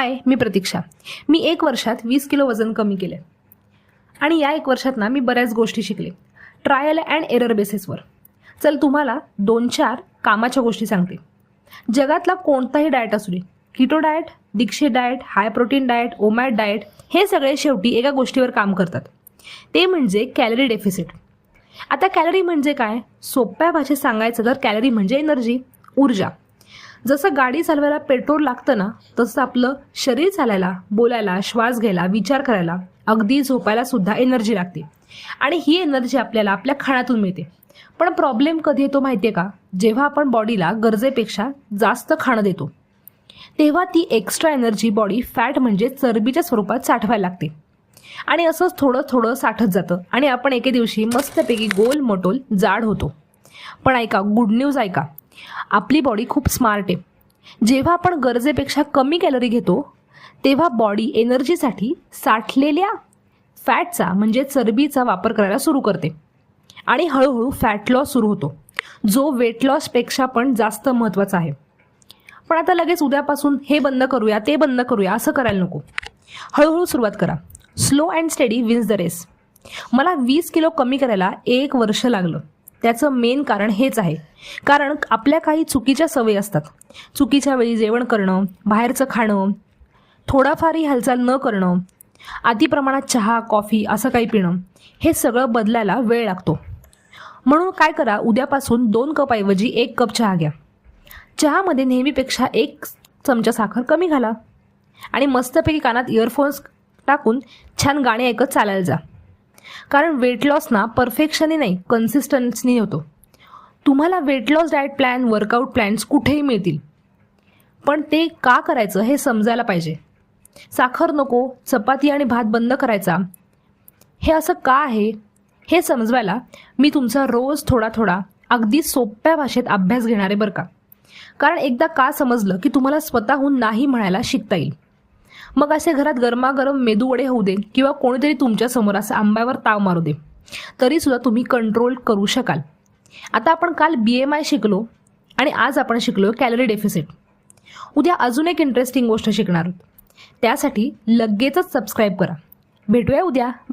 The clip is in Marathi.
हाय, मी प्रतीक्षा. मी 1 वर्षात 20 किलो वजन कमी केले आणि या 1 वर्षात ना मी बऱ्याच गोष्टी शिकले, ट्रायल अँड एरर बेसिसवर. चल तुम्हाला 2-4 कामाच्या गोष्टी सांगते. जगातला कोणताही डाएट असू दे, keto diet, Dixit diet, high protein diet, OMAD diet, हे सगळे शेवटी एका गोष्टीवर काम करतात, ते म्हणजे कॅलरी डेफिसिट. आता कॅलरी म्हणजे काय? सोप्या भाषेत सांगायचं तर कॅलरी म्हणजे एनर्जी, ऊर्जा. जसं गाडी चालवायला पेट्रोल लागतं ना, तसं आपलं शरीर चालायला, बोलायला, श्वास घ्यायला, विचार करायला, अगदी झोपायला सुद्धा एनर्जी लागते. आणि ही एनर्जी आपल्याला आपल्या खाण्यातून मिळते. पण प्रॉब्लेम कधी येतो माहिती आहे का? जेव्हा आपण बॉडीला गरजेपेक्षा जास्त खाणं देतो, तेव्हा ती एक्स्ट्रा एनर्जी बॉडी फॅट म्हणजे चरबीच्या स्वरूपात साठवायला लागते. आणि असंच थोडं थोडं साठत जातं आणि आपण एके दिवशी मस्तपैकी गोल मटोल जाड होतो. पण ऐका, गुड न्यूज ऐका, आपली बॉडी खूप स्मार्ट आहे. जेव्हा आपण गरजेपेक्षा कमी कॅलरी घेतो, तेव्हा बॉडी एनर्जीसाठी साठलेल्या फॅटचा म्हणजे चरबीचा वापर करायला सुरू करते आणि हळूहळू फॅट लॉस सुरू होतो, जो वेट लॉसपेक्षा पण जास्त महत्त्वाचा आहे. पण आता लगेच उद्यापासून हे बंद करूया, ते बंद करूया असं करायला नको. हळूहळू सुरुवात करा. Slow and steady wins the race. मला 20 किलो कमी करायला 1 वर्ष लागलं. त्याचं मेन कारण हेच आहे, कारण आपल्या काही चुकीच्या सवयी असतात. चुकीच्या वेळी जेवण करणं, बाहेरचं खाणं, थोडाफारही हालचाल न करणं, अति प्रमाणात चहा, कॉफी असं काही पिणं, हे सगळं बदलायला वेळ लागतो. म्हणून काय करा, उद्यापासून 2 कप ऐवजी 1 कप चहा घ्या. चहामध्ये नेहमीपेक्षा 1 चमचा साखर कमी घाला आणि मस्तपैकी कानात इयरफोन्स टाकून छान गाणे ऐकत चालायला जा. कारण वेट लॉस ना परफेक्शनही नाही, कन्सिस्टन्सीने होतो. तुम्हाला weight loss diet plan, workout plans कुठेही मिळतील, पण ते का करायचं हे समजायला पाहिजे. साखर नको, चपाती आणि भात बंद करायचा, हे असं का आहे हे समजवायला मी तुमचा रोज थोडा थोडा अगदी सोप्या भाषेत अभ्यास घेणार आहे बरं का. कारण एकदा का समजलं की तुम्हाला स्वतःहून नाही म्हणायला शिकता येईल. मग असे घरात गरमागरम मेदूवडे होऊ दे किंवा कोणीतरी तुमच्यासमोर असं आंब्यावर ताव मारू दे, तरीसुद्धा तुम्ही कंट्रोल करू शकाल. आता आपण काल BMI शिकलो आणि आज आपण शिकलो कॅलरी डेफिसिट. उद्या अजून एक इंटरेस्टिंग गोष्ट शिकणार आहोत. त्यासाठी लगेचच सबस्क्राईब करा. भेटूया उद्या.